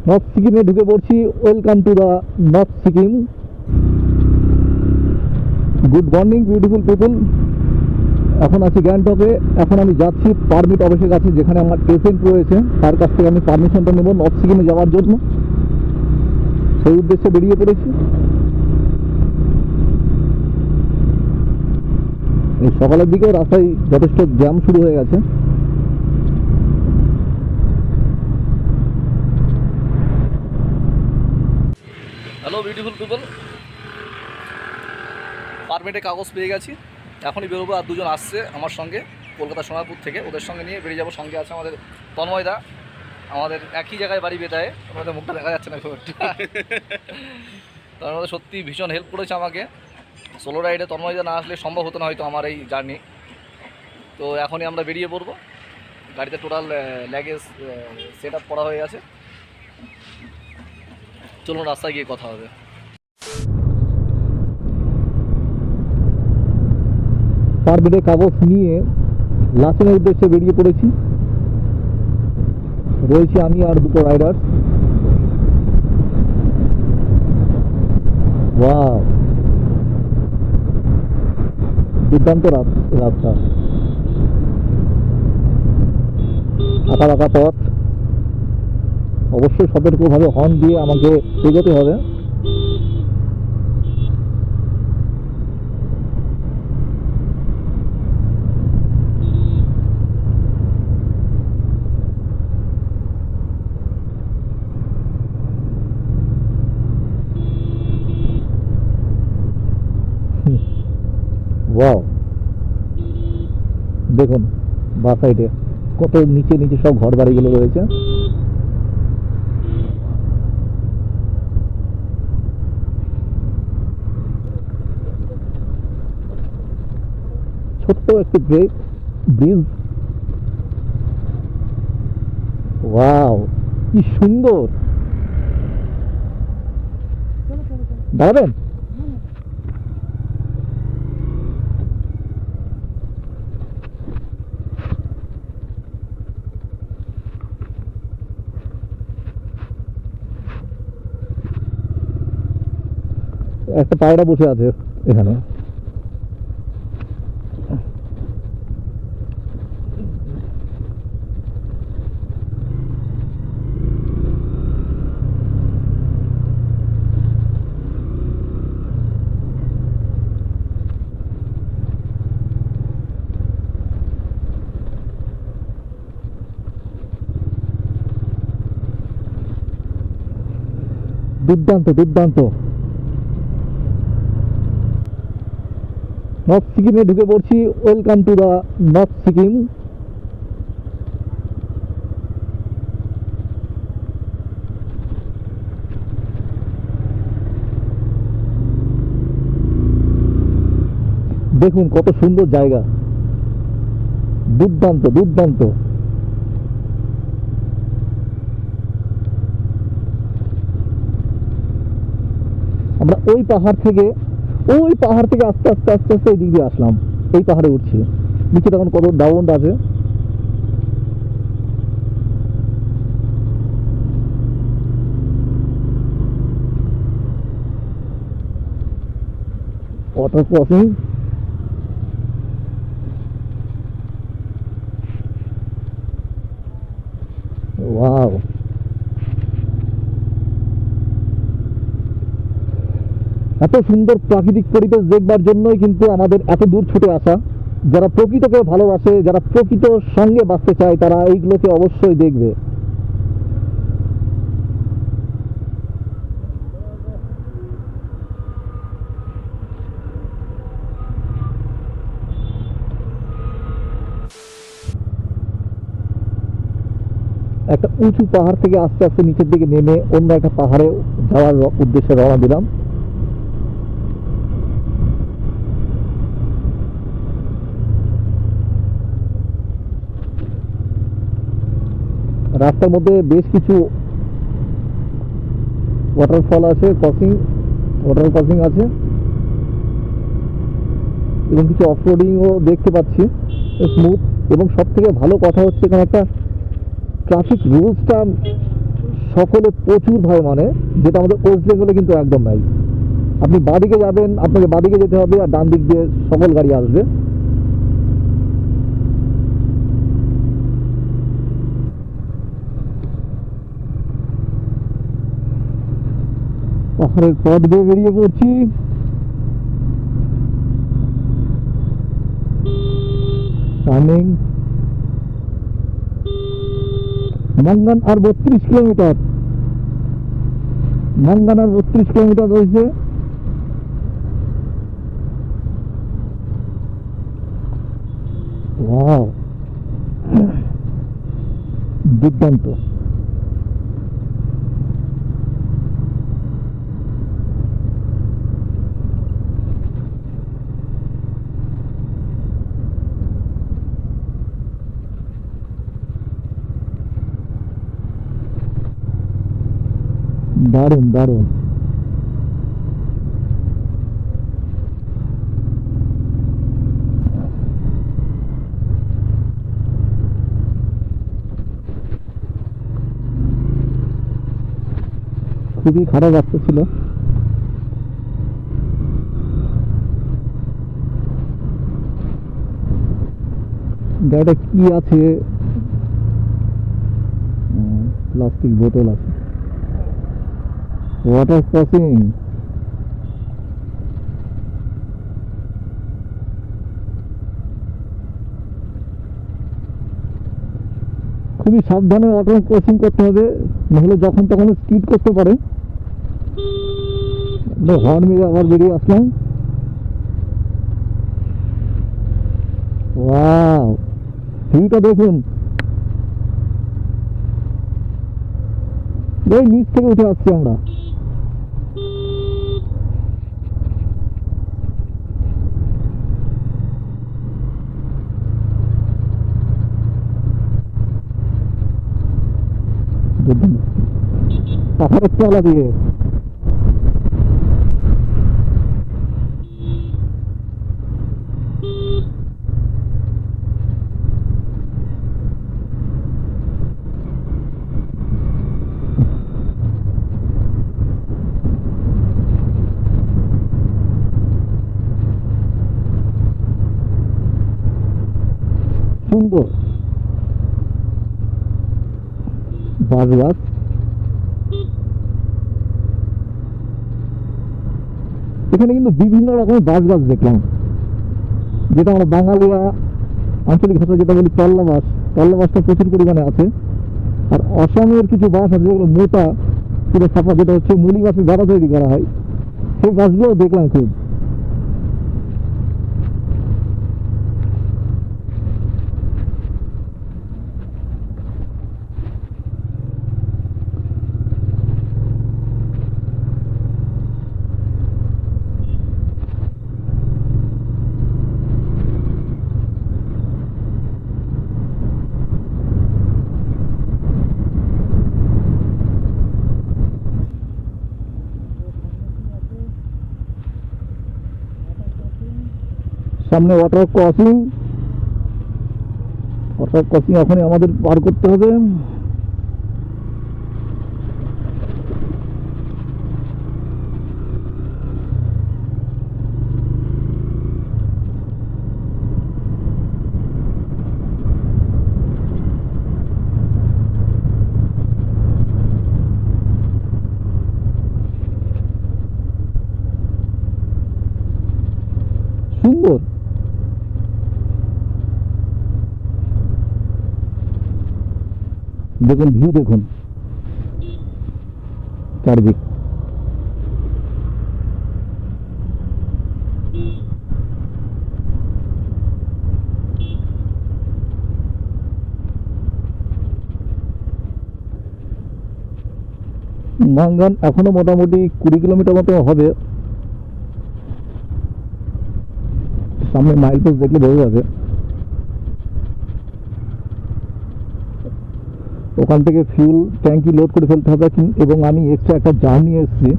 North সিকিমে ঢুকে পড়ছি। Welcome to the north Sikkim. Good morning beautiful people. এখন আছি গ্যাংটকে। এখন আমি যাচ্ছি পারমিট অফিসের কাছে, যেখানে আমার পেশেন্ট রয়েছে, তার কাছ থেকে আমি পারমিশনটা নেব নর্থ সিকিমে যাওয়ার জন্য। সেই উদ্দেশ্যে বেরিয়ে পড়েছি। এই সকালের দিকেও রাস্তায় যথেষ্ট জ্যাম শুরু হয়ে গেছে। হ্যালো বিউটিফুল পিপল, পারমিটের কাগজ পেয়ে গেছি। এখনই বেরোবো। আর দুজন আসছে আমার সঙ্গে কলকাতা সোনারপুর থেকে, ওদের সঙ্গে নিয়ে বেরিয়ে যাবো। সঙ্গে আছে আমাদের তন্ময়দা, আমাদের একই জায়গায় বাড়ি বেতায়। আমাদের মুখটা দেখা যাচ্ছে না খুব একটু। তার মধ্যে সত্যি ভীষণ হেল্প করেছে আমাকে। সোলো রাইডে তন্ময়দা না আসলে সম্ভব হতো না হয়তো আমার এই জার্নি। তো এখনই আমরা বেরিয়ে পড়বো। গাড়িতে টোটাল ল্যাগেজ সেট আপ করা হয়ে গেছে। চলুন রাস্তায় গিয়ে কথা হবে। পারমিটের কাগজ নিয়ে লাচেনের উদ্দেশ্যে বেরিয়ে পড়েছি। রয়েছি আমি আর দুটো রাইডার। ওয়াও, দুর্দান্ত রাস্তা, আঁকা বাঁকা পথ। অবশ্যই সতর্কভাবে হর্ন দিয়ে আমাকে এগোতে হবে। ওয়াও, দেখুন বাঁ সাইডে কত নিচে নিচে সব ঘর বাড়িগুলো রয়েছে। ছোট্ট একটি ব্রিজ। ওয়াও, কি সুন্দর। দাঁড়াবেন? একটা পায়রা বসে আছে এখানে। দুর্দান্ত দুর্দান্ত। নর্থ সিকিমে ঢুকে পড়ছি। Welcome to the north Sikkim. দেখুন কত সুন্দর জায়গা, দুর্দান্ত দুর্দান্ত। আমরা ওই পাহাড় থেকে আস্তে আস্তে আস্তে আস্তে এই দিক দিয়ে আসলাম। এই পাহাড়ে উঠছি। নিচে তখন কত ডাউন আছে। Water crossing. ওয়াও, এত সুন্দর প্রাকৃতিক পরিবেশ দেখবার জন্যই কিন্তু আমাদের এত দূর ছুটে আসা। যারা প্রকৃতকে ভালোবাসে, যারা প্রকৃত সঙ্গে বাঁচতে চায়, তারা এইগুলোকে অবশ্যই দেখবে। একটা উঁচু পাহাড় থেকে আস্তে আস্তে নিচের দিকে নেমে অন্য একটা পাহাড়ে যাওয়ার উদ্দেশ্যে রওনা দিলাম। রাস্তার মধ্যে বেশ কিছু ওয়াটারফল আছে, ওয়াটার ক্রসিং আছে, এবং কিছু অফরোডিংও দেখতে পাচ্ছি, স্মুথ। এবং সব থেকে ভালো কথা হচ্ছে এখানে একটা ট্রাফিক রুলসটা সকলে প্রচুর ভাই, মানে যেটা আমাদের ওয়েস্ট বেঙ্গলে কিন্তু একদম নাই। আপনি বাঁদিকে যাবেন, আপনাকে বাঁদিকে যেতে হবে, আর ডান দিক দিয়ে সকল গাড়ি আসবে। পাহাড়ের পথ দিয়ে বেরিয়ে পড়ছি। টার্নিং মাঙ্গান আর 32 কিলোমিটার, মাঙ্গান আর 32 কিলোমিটার রয়েছে। ওয়াও, দুর্দান্ত। দারুণ দারুণ। খুবই খারাপ রাস্তা ছিল। গাড়িটা কি আছে, প্লাস্টিক বোতল আছে। ওয়াটার ক্রসিং, খুবই সাবধানে ওয়াটার ক্রসিং করতে হবে, নাহলে যখন তখন স্কিড করতে পারে। হর্ন মেরে আবার বেরিয়ে আসলাম। ওয়াও, ভিউটা দেখুন, এই নিচ থেকে উঠে আসছি আমরা। পাহাড়ের তলা দিয়ে সুন্দর বাঁশ গাছ। এখানে কিন্তু বিভিন্ন রকমের বাঁশ গাছ দেখলাম, যেটা আমরা বাঙালিরা আঞ্চলিক ভাষা যেটা বলি তল্লা বাঁশ, তল্লা বাঁশটা প্রচুর পরিমাণে আছে। আর অসমের কিছু বাঁশ আছে যেগুলো মোটা, পুরো সাফা, যেটা হচ্ছে মুলি গাছের গাড়া তৈরি করা হয়, সেই গাছগুলোও দেখলাম খুব। সামনে ওয়াটার ক্রসিং, ওয়াটার ক্রসিং এখনই আমাদের পার করতে হবে। সুন্দর, দেখুন ভিউ, দেখুন চারদিক। মাঙ্গান এখনো মোটামুটি 20 কিলোমিটার মতো হবে। সামনে মাইল পোস্ট দেখলে বোঝা যাবে। ওখান থেকে ফিউল ট্যাঙ্কি লোড করে ফেলতে হবে, এবং আমি এক্সট্রা একটা জার নিয়ে এসেছি,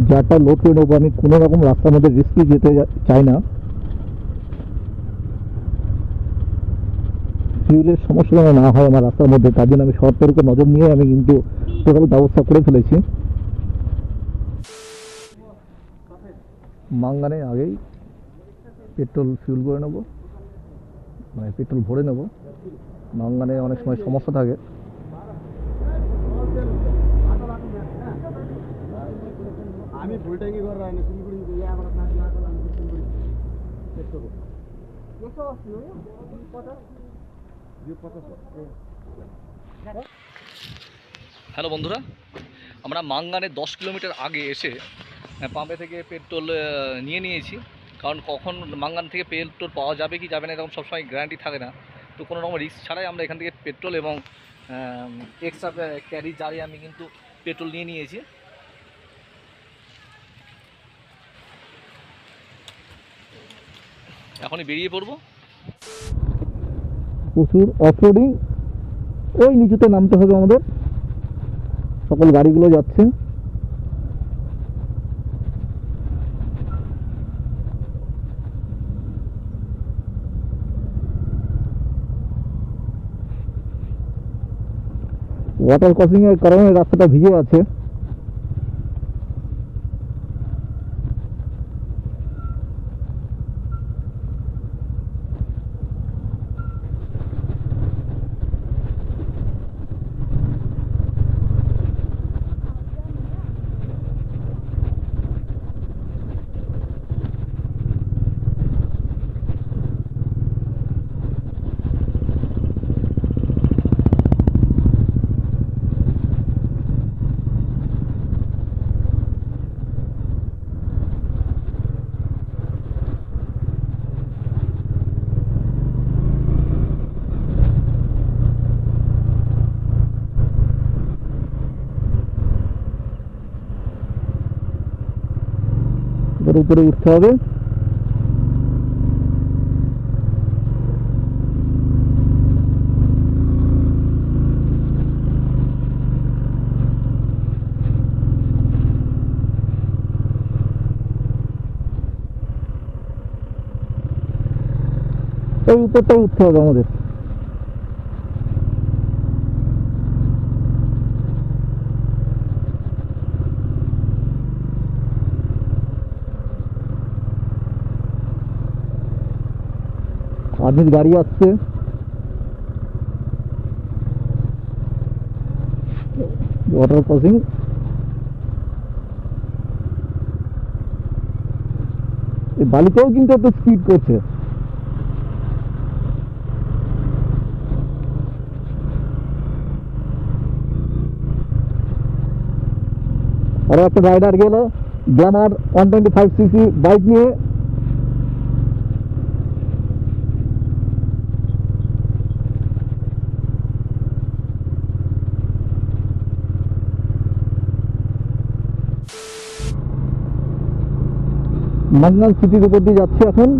জারটা লোড করে নেবো। আমি কোনো রকম রাস্তার মধ্যে রিস্কি যেতে চাই না। ফিউলের সমস্যা যেন না হয় আমার রাস্তার মধ্যে, তার জন্য আমি সতর্ক নজর নিয়ে আমি কিন্তু টোটাল ব্যবস্থা করে ফেলেছি। মাঙ্গানে আগেই পেট্রোল ফিউল করে নেব, মানে পেট্রোল ভরে নেব। মাঙ্গানে অনেক সময় সমস্যা থাকে। আমি ফুল ট্যাঙ্কি করে রাখি শিলিগুড়ি দিয়ে আবার না না করলাম শিলিগুড়ি চেক করব কত আসলো কত 250। হ্যালো বন্ধুরা, আমরা মাঙ্গানে 10 কিলোমিটার আগে এসে পাম্পে থেকে পেট্রোল নিয়ে নিয়েছি। কারণ কখন মাঙ্গান থেকে পেট্রোল পাওয়া যাবে কি যাবে না এরকম সবসময় গ্যারান্টি থাকে না। তো কোনো রকম রিস্ক ছাড়াই আমরা এখান থেকে পেট্রোল এবং এক্সট্রা ক্যারি জারে আমি কিন্তু পেট্রোল নিয়ে নিয়েছি। এখনই বেরিয়ে পড়বো। প্রচুর অফরোডিং, ওই নিচুতে নামতে হবে আমাদের। সকল গাড়িগুলো যাচ্ছে। ওয়াটার ক্রসিং এর কারণে রাস্তাটা ভিজে আছে। উপরে উঠতে হবে। এই উপরটা উঠতে হবে আমাদের। আর্মির গাড়ি আসছে। ওয়াটার ক্রসিং এই বালিতেও কিন্তু একটু স্পিড করছে। আরো একটা রাইডার গেল গ্ল্যামার 125cc বাইক নিয়ে। মাঙ্গান সিটির উপর দিয়ে যাচ্ছে এখন।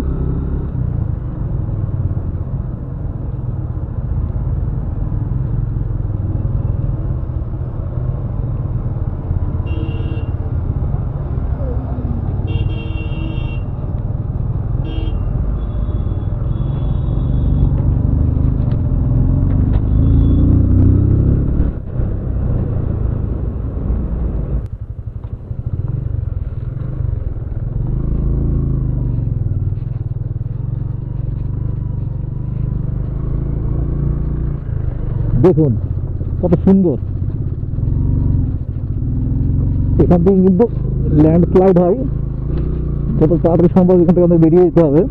দেখুন কত সুন্দর। এখান থেকে কিন্তু ল্যান্ডস্লাইড হয়, যত তাড়াতাড়ি সম্ভব এখান থেকে আমাদের বেরিয়ে যেতে হবে।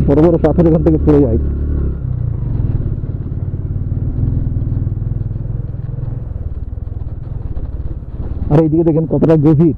বড় বড় পাথর এখান থেকে পড়ে যায়। আর এইদিকে দেখেন কতটা গভীর।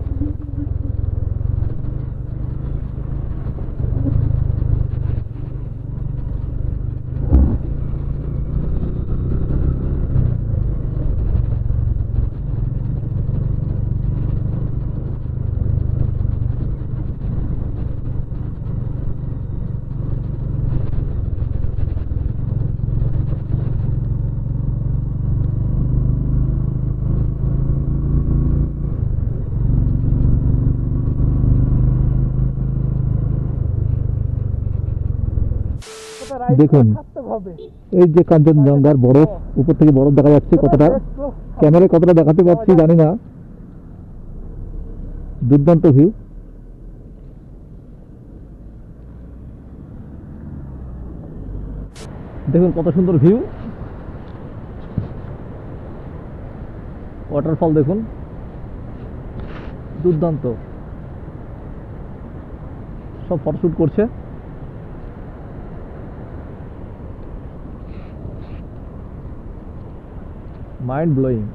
দেখুন এই যে কাঞ্চনজঙ্ঘার বরফ, উপর থেকে বরফ দেখা যাচ্ছে। কতটা ক্যামেরায় কতটা দেখাতে পারছি জানি না। দুর্দান্ত ভিউ। দেখুন কত সুন্দর ভিউ। ওয়াটারফল দেখুন, দুর্দান্ত। সব ফটোশুট করছে। Mind blowing.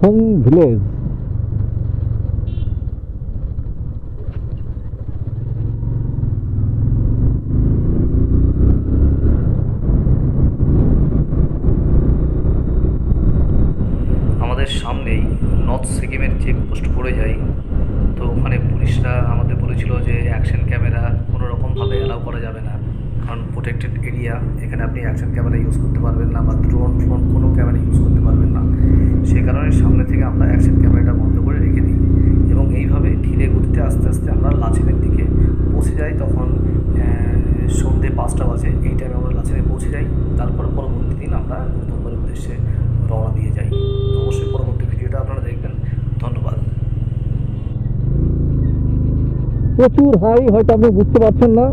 থং ভিলেজ। আমাদের সামনেই নর্থ সিকিমের চেকপোস্ট পড়ে যায়। তো ওখানে পুলিশরা আমাদের বলেছিল যে অ্যাকশন ক্যামেরা কোনো রকমভাবে অ্যালাউ করা যাবে না, কারণ প্রোটেক্টেড এরিয়া। এখানে আপনি অ্যাকশন ক্যামেরা ইউজ করতে পারবেন না, বা ড্রোন কোনো ক্যামেরা ইউজ করতে পারবেন না। সেই কারণে সামনে থেকে আমরা অ্যাকশন ক্যামেরাটা বন্ধ করে রেখে দিই, এবং এইভাবে ধীরে গতিতে আস্তে আস্তে আমরা লাচেনের দিকে পৌঁছে যাই। তখন সন্ধ্যে 5টা বাজে। এই টাইমে আমরা লাচেনে পৌঁছে যাই। তারপর পরবর্তী দিন আমরা গন্তব্যের উদ্দেশ্যে রওনা দিয়ে যাই। তো অবশ্যই পরবর্তী ভিডিওটা আপনারা দেখবেন। ধন্যবাদ। প্রচুর হাই, হয়তো আপনি বুঝতে পারছেন না।